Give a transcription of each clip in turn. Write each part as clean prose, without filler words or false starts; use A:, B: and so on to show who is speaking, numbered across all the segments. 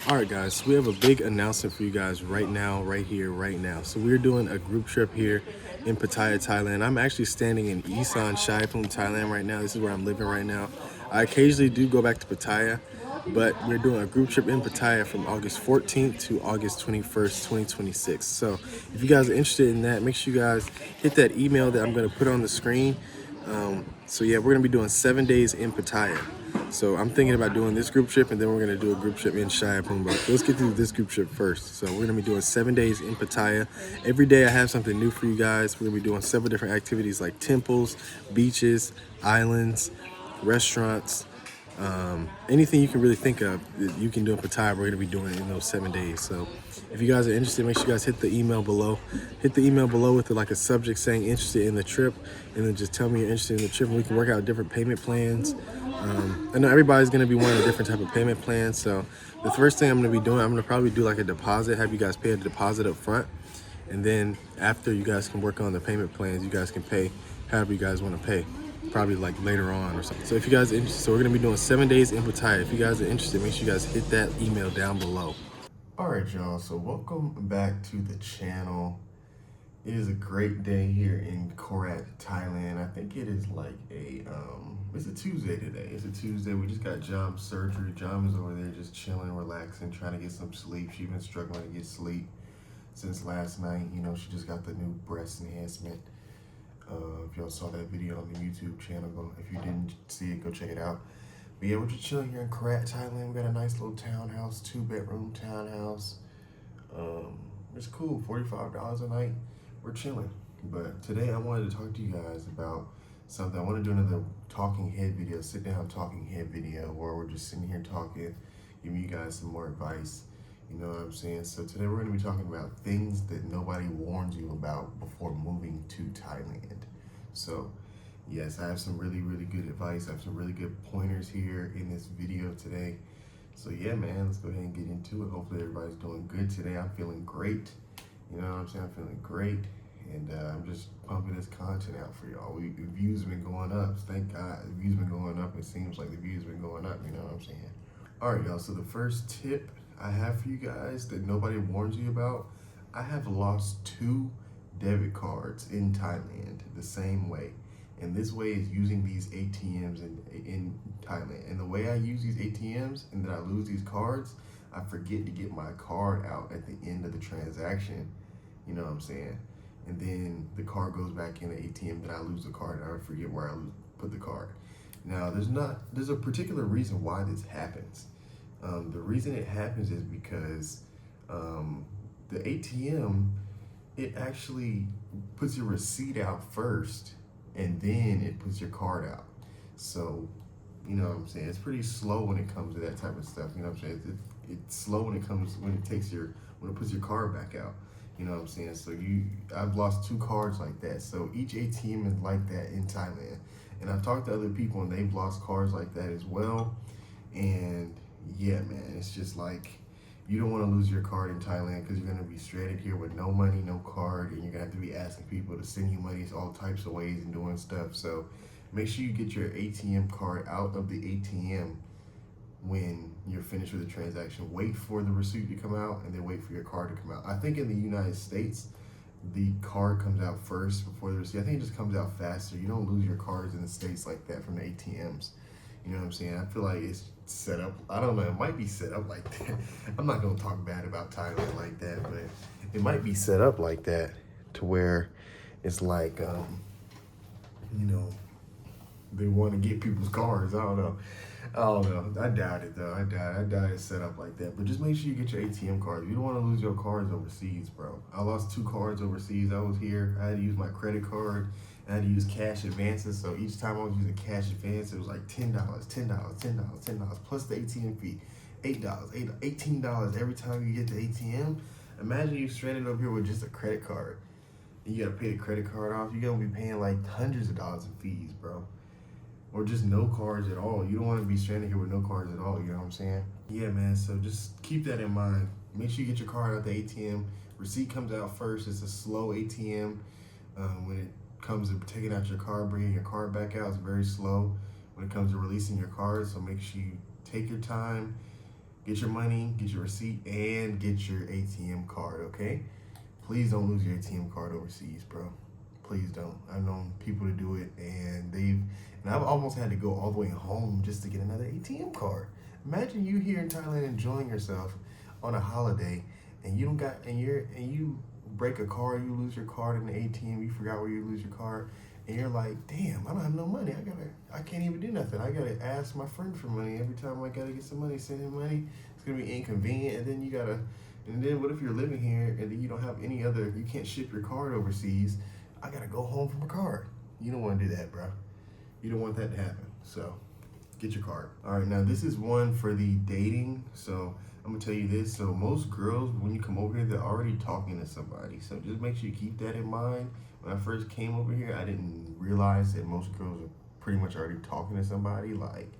A: All right, guys, so we have a big announcement for you guys right now, right here, right now. So we're doing a group trip here in Pattaya, Thailand. I'm actually standing in Isan, Phum, Thailand right now. This is where I'm living right now. I occasionally do go back to Pattaya, but we're doing a group trip in Pattaya from August 14th to August 21st, 2026. So if you guys are interested in that, make sure you guys hit that email that I'm going to put on the screen. So yeah, we're going to be doing 7 days in Pattaya. So I'm thinking about doing this group trip, and then we're gonna do a group trip in Shayapum. But let's get through this group trip first. So we're gonna be doing 7 days in Pattaya. Every day I have something new for you guys. We're gonna be doing several different activities like temples, beaches, islands, restaurants, anything you can really think of that you can do in Pattaya, we're going to be doing it in those 7 days. So if you guys are interested, make sure you guys hit the email below. Hit the email below with like a subject saying interested in the trip, and then just tell me you're interested in the trip, and we can work out different payment plans. I know everybody's going to be wanting a different type of payment plan. So the first thing I'm going to be doing, I'm going to probably do like a deposit, have you guys pay a deposit up front. And then after you guys can work on the payment plans, you guys can pay however you guys want to pay, probably like later on or something. So if you guys are interested, so we're gonna be doing 7 days in Pattaya. If you guys are interested, make sure you guys hit that email down below. All right, y'all, so welcome back to the channel. It is a great day here in Korat, Thailand. I think it is like it's a Tuesday today. It's a Tuesday. We just got Jom's surgery. Jom is over there just chilling, relaxing, trying to get some sleep. She's been struggling to get sleep since last night. You know, she just got the new breast enhancement. If y'all saw that video on the YouTube channel, if you didn't see it, go check it out. But yeah, we're just chilling here in Korat, Thailand. We got a nice little townhouse, 2-bedroom townhouse. It's cool, $45 a night. We're chilling. But today I wanted to talk to you guys about something. I want to do another talking head video, sit down talking head video, where we're just sitting here talking, giving you guys some more advice. You know what I'm saying? So today we're going to be talking about things that nobody warns you about before moving to Thailand. So yes, I have some really, really good advice. I have some really good pointers here in this video today. So yeah, man, let's go ahead and get into it. Hopefully everybody's doing good today. I'm feeling great. You know what I'm saying? I'm feeling great. And I'm just pumping this content out for y'all. The views have been going up. Thank God. The views have been going up. It seems like the views have been going up. You know what I'm saying? All right, y'all. So the first tip I have for you guys that nobody warns you about, I have lost 2 debit cards in Thailand the same way. And this way is using these ATMs in Thailand. And the way I use these ATMs and that I lose these cards, I forget to get my card out at the end of the transaction. You know what I'm saying? And then the card goes back in the ATM, then I lose the card and I forget where I put the card. Now, there's a particular reason why this happens. The reason it happens is because the ATM, it actually puts your receipt out first and then it puts your card out. So, you know what I'm saying? It's pretty slow when it comes to that type of stuff. You know what I'm saying? It's slow when it puts your card back out. You know what I'm saying? So I've lost 2 cards like that. So each ATM is like that in Thailand. And I've talked to other people and they've lost cards like that as well. And yeah, man, it's just like, you don't want to lose your card in Thailand because you're going to be stranded here with no money, no card, and you're going to have to be asking people to send you money all types of ways and doing stuff. So make sure you get your ATM card out of the ATM when you're finished with the transaction. Wait for the receipt to come out and then wait for your card to come out. I think in the United States, the card comes out first before the receipt. I think it just comes out faster. You don't lose your cards in the States like that from the ATMs. You know what I'm saying? I feel like it's set up, I don't know, it might be set up like that. I'm not going to talk bad about Thailand like that, but it might be set up like that to where it's like, you know, they want to get people's cards. I don't know. I doubt it, though. I doubt it's set up like that. But just make sure you get your ATM cards. You don't want to lose your cards overseas, bro. I lost 2 cards overseas. I was here. I had to use my credit card. I had to use cash advances. So each time I was using cash advance, it was like $10 plus the ATM fee. $18 every time you get the ATM. Imagine you stranded over here with just a credit card. And you got to pay the credit card off. You're going to be paying like hundreds of dollars in fees, bro. Or just no cards at all. You don't want to be stranded here with no cards at all, you know what I'm saying? Yeah, man, so just keep that in mind. Make sure you get your card out the ATM. Receipt comes out first. It's a slow ATM. When it comes to taking out your card, bringing your card back out, it's very slow when it comes to releasing your card. So make sure you take your time, Get your money, get your receipt, and get your ATM card, okay? Please don't lose your ATM card overseas, bro. Please don't. I've known people to do it, and I've almost had to go all the way home just to get another ATM card. Imagine you here in Thailand enjoying yourself on a holiday, and you break a card, you lose your card in the ATM, you forgot where you lose your card, and you're like, damn, I don't have no money. I can't even do nothing. I gotta ask my friend for money every time I gotta get some money, send him money. It's gonna be inconvenient, and then what if you're living here and then you don't have you can't ship your card overseas? I gotta go home from a card. You don't want to do that, bro. You don't want that to happen. So get your card. All right, now this is one for the dating. So I'm gonna tell you this. So most girls, when you come over here, they're already talking to somebody. So just make sure you keep that in mind. When I first came over here, I didn't realize that most girls are pretty much already talking to somebody. Like,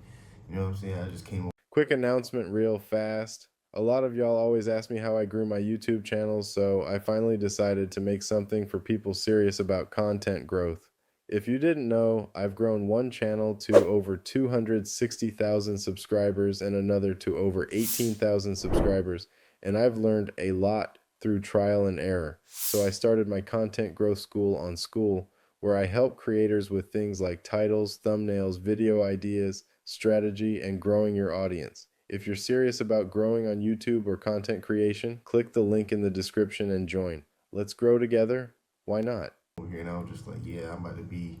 A: you know what I'm saying? I just came over. Quick announcement real fast. A lot of y'all always ask me how I grew my YouTube channel, so I finally decided to make something for people serious about content growth. If you didn't know, I've grown one channel to over 260,000 subscribers and another to over 18,000 subscribers, and I've learned a lot through trial and error. So I started my content growth school on School, where I help creators with things like titles, thumbnails, video ideas, strategy, and growing your audience. If you're serious about growing on YouTube or content creation, click the link in the description and join. Let's grow together. Why not? Here and I was just like, yeah, I'm about to be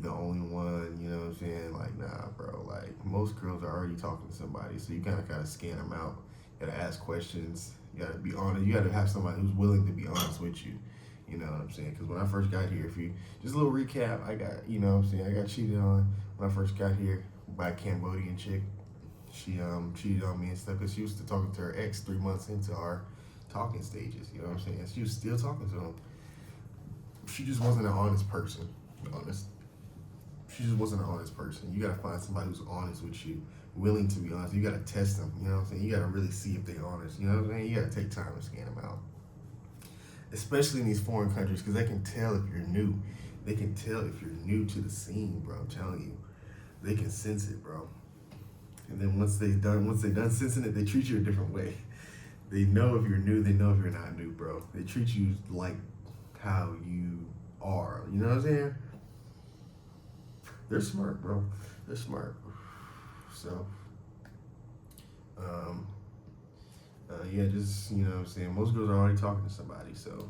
A: the only one, you know what I'm saying? Like, nah, bro. Like, most girls are already talking to somebody, so you kind of gotta scan them out. You gotta ask questions. You gotta be honest. You gotta have somebody who's willing to be honest with you. You know what I'm saying? Because when I first got here, just a little recap, I got cheated on when I first got here by a Cambodian chick. She cheated on me and stuff because she was still talking to her ex 3 months into our talking stages. You know what I'm saying? She was still talking to him. She just wasn't an honest person. Honest. She just wasn't an honest person. You gotta find somebody who's honest with you, willing to be honest. You gotta test them. You know what I'm saying? You gotta really see if they're honest. You know what I'm saying? You gotta take time to scan them out, especially in these foreign countries, because they can tell if you're new. They can tell if you're new to the scene, bro. I'm telling you, they can sense it, bro. And then once they're done sensing it, they treat you a different way. They know if you're new, they know if you're not new, bro. They treat you like how you are. You know what I'm saying? They're smart, bro. They're smart. So, yeah, just, you know what I'm saying? Most girls are already talking to somebody, so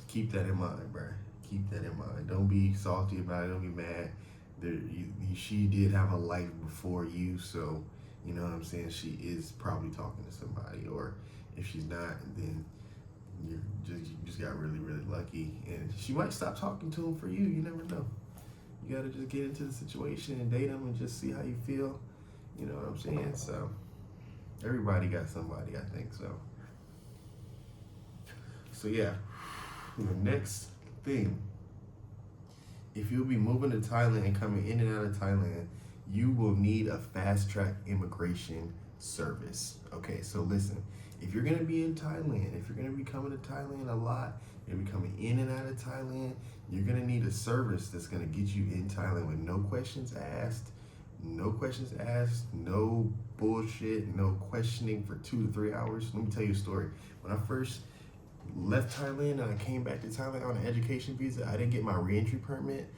A: keep that in mind, bro. Keep that in mind. Don't be salty about it. Don't be mad. She did have a life before you, so you know what I'm saying, she is probably talking to somebody, or if she's not, then you just got really, really lucky, and she might stop talking to him for you. You never know. You gotta just get into the situation and date them and just see how you feel. You know what I'm saying? So everybody got somebody, I think so. So yeah, the next thing. If you'll be moving to Thailand and coming in and out of Thailand, you will need a fast-track immigration service. Okay, so listen, if you're gonna be in Thailand, if you're gonna be coming to Thailand a lot, you're gonna be coming in and out of Thailand, you're gonna need a service that's gonna get you in Thailand with no questions asked, no bullshit, no questioning for 2 to 3 hours. Let me tell you a story. When I first left Thailand and I came back to Thailand on an education visa, I didn't get my reentry permit,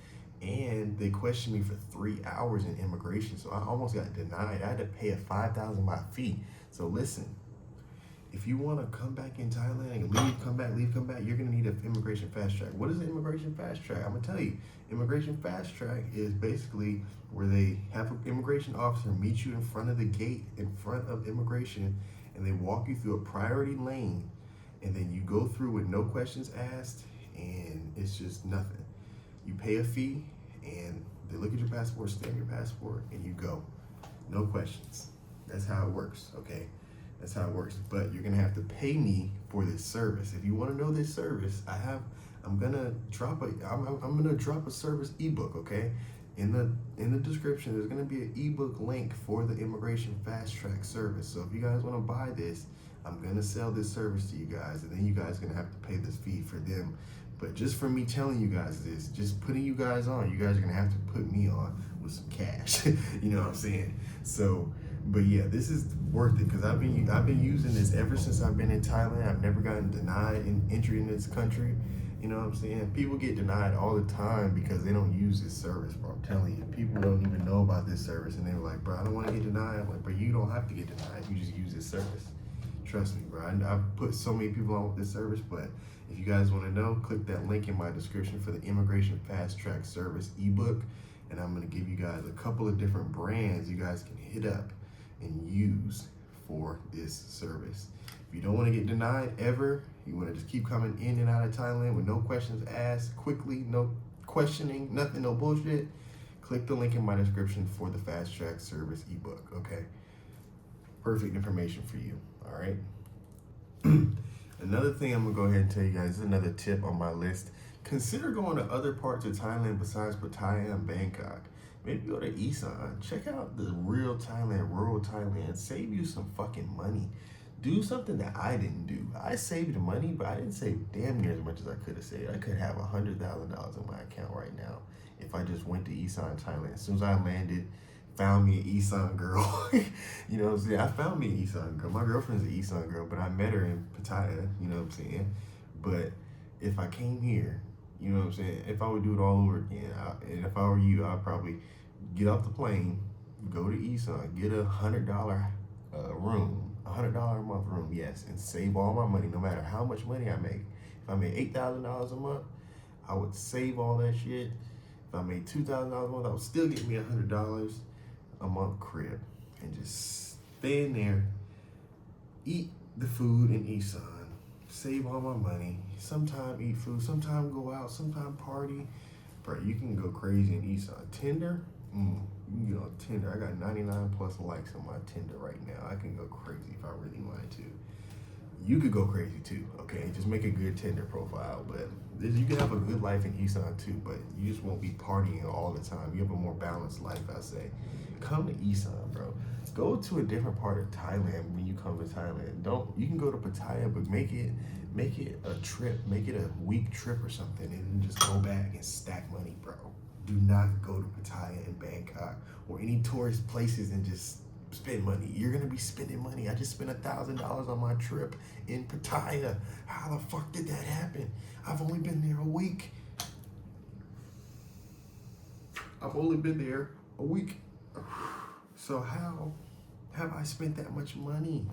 A: and they questioned me for 3 hours in immigration, so I almost got denied. I had to pay a 5,000 baht fee. So listen, if you want to come back in Thailand and leave, come back, you're going to need an immigration fast track. What is an immigration fast track? I'm going to tell you. Immigration fast track is basically where they have an immigration officer meet you in front of the gate, in front of immigration, and they walk you through a priority lane, and then you go through with no questions asked, and it's just nothing. You pay a fee, and they look at your passport, stamp your passport, and you go. No questions. That's how it works, okay? That's how it works. But you're gonna have to pay me for this service. If you want to know this service, I'm gonna drop a service ebook, okay? In the description, there's gonna be an ebook link for the immigration fast track service. So if you guys want to buy this, I'm gonna sell this service to you guys, and then you guys are gonna have to pay this fee for them. But just for me telling you guys this, just putting you guys are gonna have to put me on with some cash. You know what I'm saying? So But yeah, this is worth it because I've been using this ever since I've been in Thailand. I've never gotten denied in entry in this country. You know what I'm saying? People get denied all the time because they don't use this service, bro. I'm telling you, people don't even know about this service, and they're like, bro, I don't want to get denied. I'm like, bro, you don't have to get denied. You just use this service. Trust me, bro. I've put so many people on with this service, but if you guys want to know, click that link in my description for the Immigration Fast Track Service ebook, and I'm going to give you guys a couple of different brands you guys can hit up and use for this service. If you don't want to get denied ever, you want to just keep coming in and out of Thailand with no questions asked, quickly, no questioning, nothing, no bullshit, click the link in my description for the Fast Track Service ebook, okay? Perfect information for you, all right? Another thing I'm gonna go ahead and tell you guys, this is another tip on my list. Consider going to other parts of Thailand besides Pattaya and Bangkok. Maybe go to Isan. Check out the real Thailand, rural Thailand. Save you some fucking money. Do something that I didn't do. I saved money, but I didn't save damn near as much as I could have saved. I could have $100,000 in my account right now if I just went to Isan, Thailand. As soon as I landed, found me an Isan girl. You know what I'm saying? I found me an Isan girl. My girlfriend's an Isan girl, but I met her in Pattaya, you know what I'm saying? But if I came here, you know what I'm saying? If I would do it all over again, and if I were you, I'd probably get off the plane, go to Isan, get $100 room, $100 a month room, yes, and save all my money, no matter how much money I make. If I made $8,000 a month, I would save all that shit. If I made $2,000 a month, I would still get me $100 a month crib and just stay in there, eat the food in Isan, save all my money, sometime eat food, sometime go out, sometime party. Bro, you can go crazy in Isan. Tinder, you can get on Tinder. I got 99 plus likes on my Tinder right now. I can go crazy if I really wanted to. You could go crazy too, okay? Just make a good Tinder profile, but you can have a good life in Isan too, but you just won't be partying all the time. You have a more balanced life, I say. Come to Isan, bro. Go to a different part of Thailand when you come to Thailand. You can go to Pattaya, but make it a trip, make it a week trip or something, and then just go back and stack money, bro. Do not go to Pattaya and Bangkok or any tourist places and just spend money. You're gonna be spending money. I just spent $1,000 on my trip in Pattaya. How the fuck did that happen? I've only been there a week. I've only been there a week. So how have I spent that much money?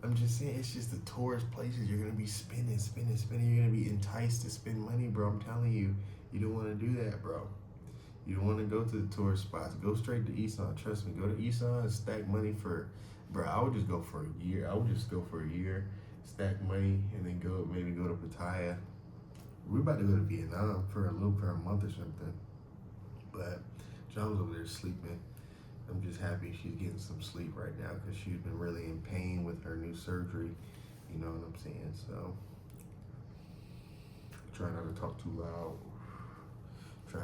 A: I'm just saying, it's just the tourist places you're gonna be spending. You're gonna be enticed to spend money, bro. I'm telling you, you don't wanna do that, bro. You don't wanna go to the tourist spots. Go straight to Isan, trust me. Go to Isan and stack money for, bro, I would just go for a year. I would just go for a year, stack money, and then maybe go to Pattaya. We're about to go to Vietnam for a month or something. But John was over there sleeping. I'm just happy she's getting some sleep right now because she's been really in pain with her new surgery. You know what I'm saying? So, try not to talk too loud. But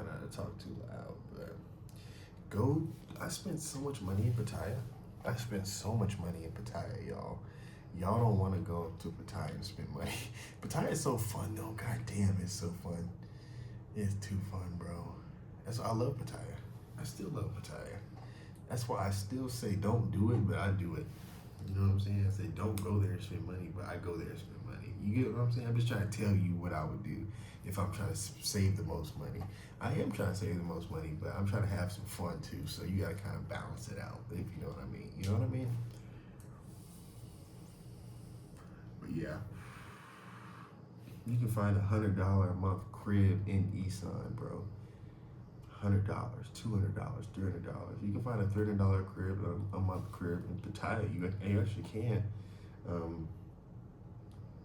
A: I spent so much money in Pattaya. Y'all. Y'all don't want to go to Pattaya and spend money. Pattaya is so fun, though. God damn, it's so fun. It's too fun, bro. I love Pattaya. I still love Pattaya. That's why I still say don't do it, but I do it. You know what I'm saying? I say don't go there and spend money, but I go there and spend money. You get what I'm saying? I'm just trying to tell you what I would do if I'm trying to save the most money. I am trying to save the most money, but I'm trying to have some fun too. So you gotta kind of balance it out, if you know what I mean. You know what I mean? But yeah, you can find $100 a month crib in Isan, bro. $100, $200, $300. You can find a $300 crib, a month crib in Pattaya. You actually can.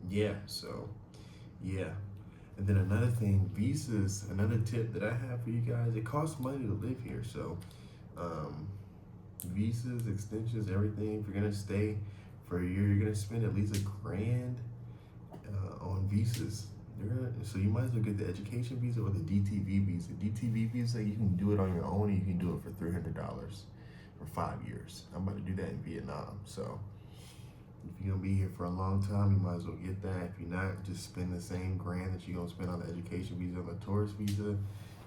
A: Yeah. And then another thing, visas, another tip that I have for you guys, it costs money to live here. So visas, extensions, everything. If you're gonna stay for a year, you're gonna spend at least $1,000 on visas. So you might as well get the education visa or the DTV visa. DTV visa, you can do it on your own, and you can do it for $300 for 5 years. I'm about to do that in Vietnam. So if you're gonna be here for a long time, you might as well get that. If you're not, just spend the same $1,000 that you're gonna spend on the education visa, on the tourist visa.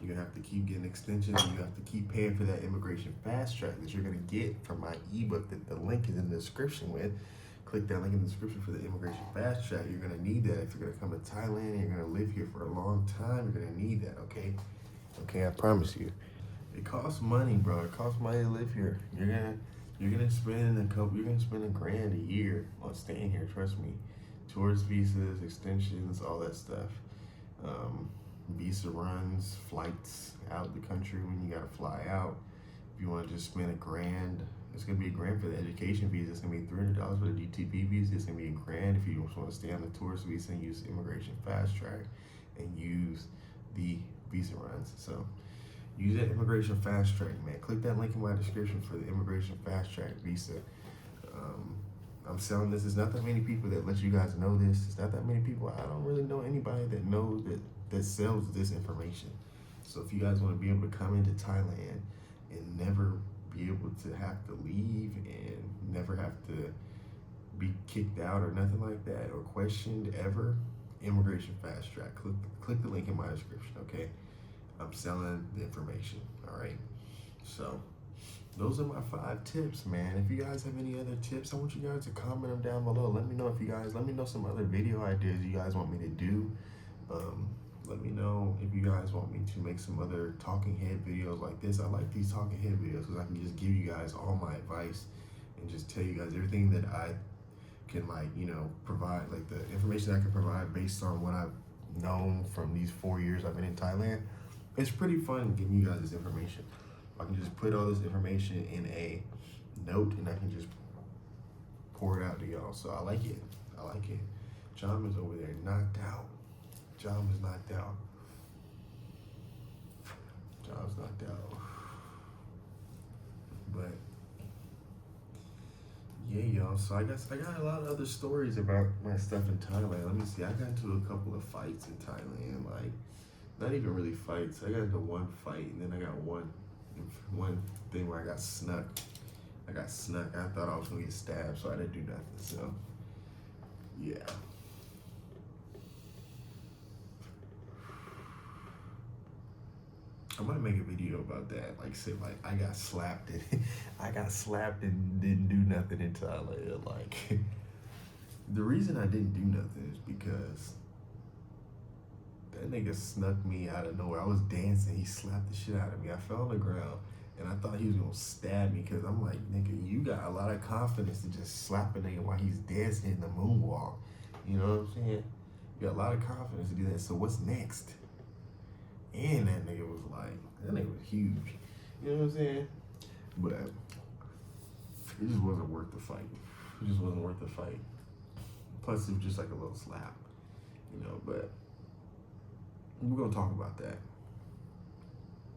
A: You're gonna have to keep getting extensions. You have to keep paying for that immigration fast track that you're gonna get from my ebook that the link is in the description with. Click that link in the description for the immigration fast track. You're gonna need that if you're gonna come to Thailand and you're gonna live here for a long time. You're gonna need that, okay? Okay, I promise you. It costs money, bro. It costs money to live here. You're gonna spend $1,000 a year on staying here. Trust me. Tourist visas, extensions, all that stuff. Visa runs, flights out the country when you gotta fly out. If you want to just spend $1,000, it's gonna be $1,000 for the education visa. It's gonna be $300 for the DTP visa. It's gonna be $1,000 if you just want to stay on the tourist visa and use immigration fast track and use the visa runs. So use that immigration fast track, man. Click that link in my description for the immigration fast track visa. I'm selling this. There's not that many people that let you guys know this. It's not that many people. I don't really know anybody that knows that sells this information. So if you guys want to be able to come into Thailand and never be able to have to leave and never have to be kicked out or nothing like that or questioned ever, immigration fast track. Click the link in my description, okay? I'm selling the information, all right? So those are my 5 tips, man. If you guys have any other tips, I want you guys to comment them down below. Let me know let me know some other video ideas you guys want me to do. Let me know if you guys want me to make some other talking head videos like this. I like these talking head videos because I can just give you guys all my advice and just tell you guys everything that I can, provide, like the information I can provide based on what I've known from these 4 years I've been in Thailand. It's pretty fun giving you guys this information. I can just put all this information in a note and I can just pour it out to y'all. So I like it. John is over there knocked out. John is knocked out. John's knocked out. But yeah, y'all. So I guess I got a lot of other stories about my stuff in Thailand. Let me see. I got into a couple of fights in Thailand. Like, not even really fights. I got into one fight and then I got one thing where I got snuck. I thought I was gonna get stabbed, so I didn't do nothing. So yeah. I might make a video about that. Like, say, like, I got slapped and didn't do nothing in Thailand. Like, the reason I didn't do nothing is because that nigga snuck me out of nowhere. I was dancing. He slapped the shit out of me. I fell on the ground, and I thought he was gonna stab me because I'm like, nigga, you got a lot of confidence to just slap a nigga while he's dancing in the moonwalk. You know what I'm saying? You got a lot of confidence to do that. So what's next? And that nigga was huge. You know what I'm saying? But it just wasn't worth the fight. Plus, it was just like a little slap, but we're going to talk about that.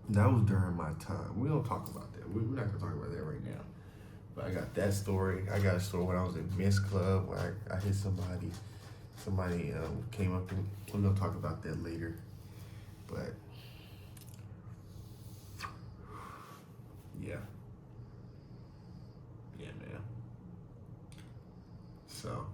A: That was during my time. We don't talk about that. We're not going to talk about that right now. But I got that story. I got a story when I was in Miss Club where I hit somebody. Somebody came up and we're going to talk about that later. But yeah, man. So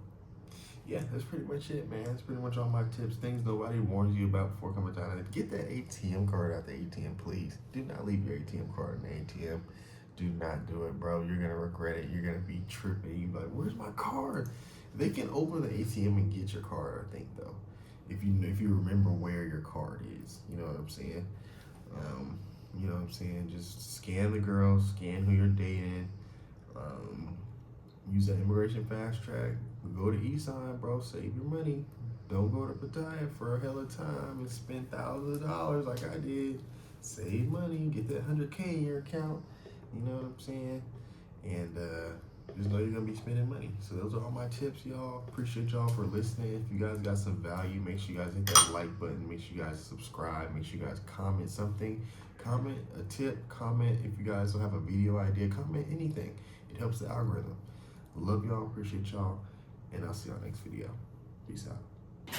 A: yeah, that's pretty much it, man. That's pretty much all my tips. Things nobody warns you about before coming down. Get that ATM card out the ATM, please. Do not leave your ATM card in the ATM. Do not do it, bro. You're gonna regret it. You're gonna be tripping. You're like, where's my card? They can open the ATM and get your card, I think, though. If you remember where your card is, you know what I'm saying? Just scan the girl, scan who you're dating, use that immigration fast track, go to Isan, bro, save your money. Don't go to Pattaya for a hell of time and spend thousands of dollars like I did. Save money, get that 100K in your account, you know what I'm saying? And just know you're gonna be spending money. So those are all my tips, y'all. Appreciate y'all for listening. If you guys got some value, make sure you guys hit that like button. Make sure you guys subscribe. Make sure you guys comment something. Comment a tip. Comment if you guys don't have a video idea. Comment anything. It helps the algorithm. Love y'all. Appreciate y'all. And I'll see y'all next video. Peace out.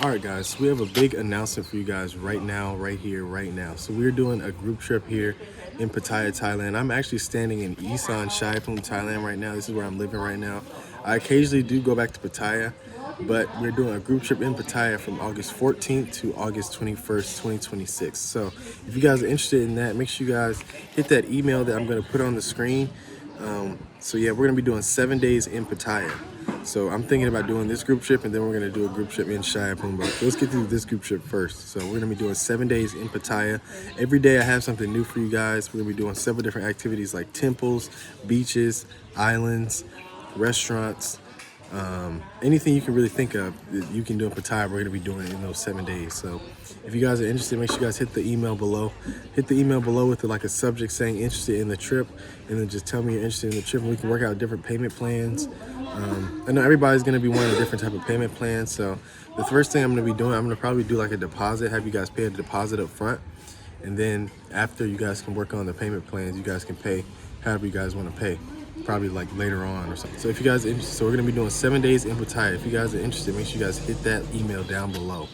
A: All right, guys, we have a big announcement for you guys right now, right here, right now. So we're doing a group trip here in Pattaya, Thailand. I'm actually standing in Isan, Thailand right now. This is where I'm living right now. I occasionally do go back to Pattaya, but we're doing a group trip in Pattaya from August 14th to August 21st, 2026. So if you guys are interested in that, make sure you guys hit that email that I'm going to put on the screen. So yeah, we're going to be doing 7 days in Pattaya. So I'm thinking about doing this group trip, and then we're going to do a group trip in Shayapum. But let's get through this group trip first. So we're going to be doing 7 days in Pattaya. Every day I have something new for you guys. We're going to be doing several different activities like temples, beaches, islands, restaurants, anything you can really think of that you can do in Pattaya, we're going to be doing in those 7 days. So if you guys are interested, make sure you guys hit the email below. Hit the email below with like a subject saying interested in the trip, and then just tell me you're interested in the trip, and we can work out different payment plans. I know everybody's going to be wanting a different type of payment plan. So the first thing I'm going to be doing, I'm going to probably do like a deposit, have you guys pay a deposit up front. And then after you guys can work on the payment plans, you guys can pay however you guys want to pay. Probably like later on or something. So if you guys are interested, so we're going to be doing 7 days in Pattaya. If you guys are interested, make sure you guys hit that email down below.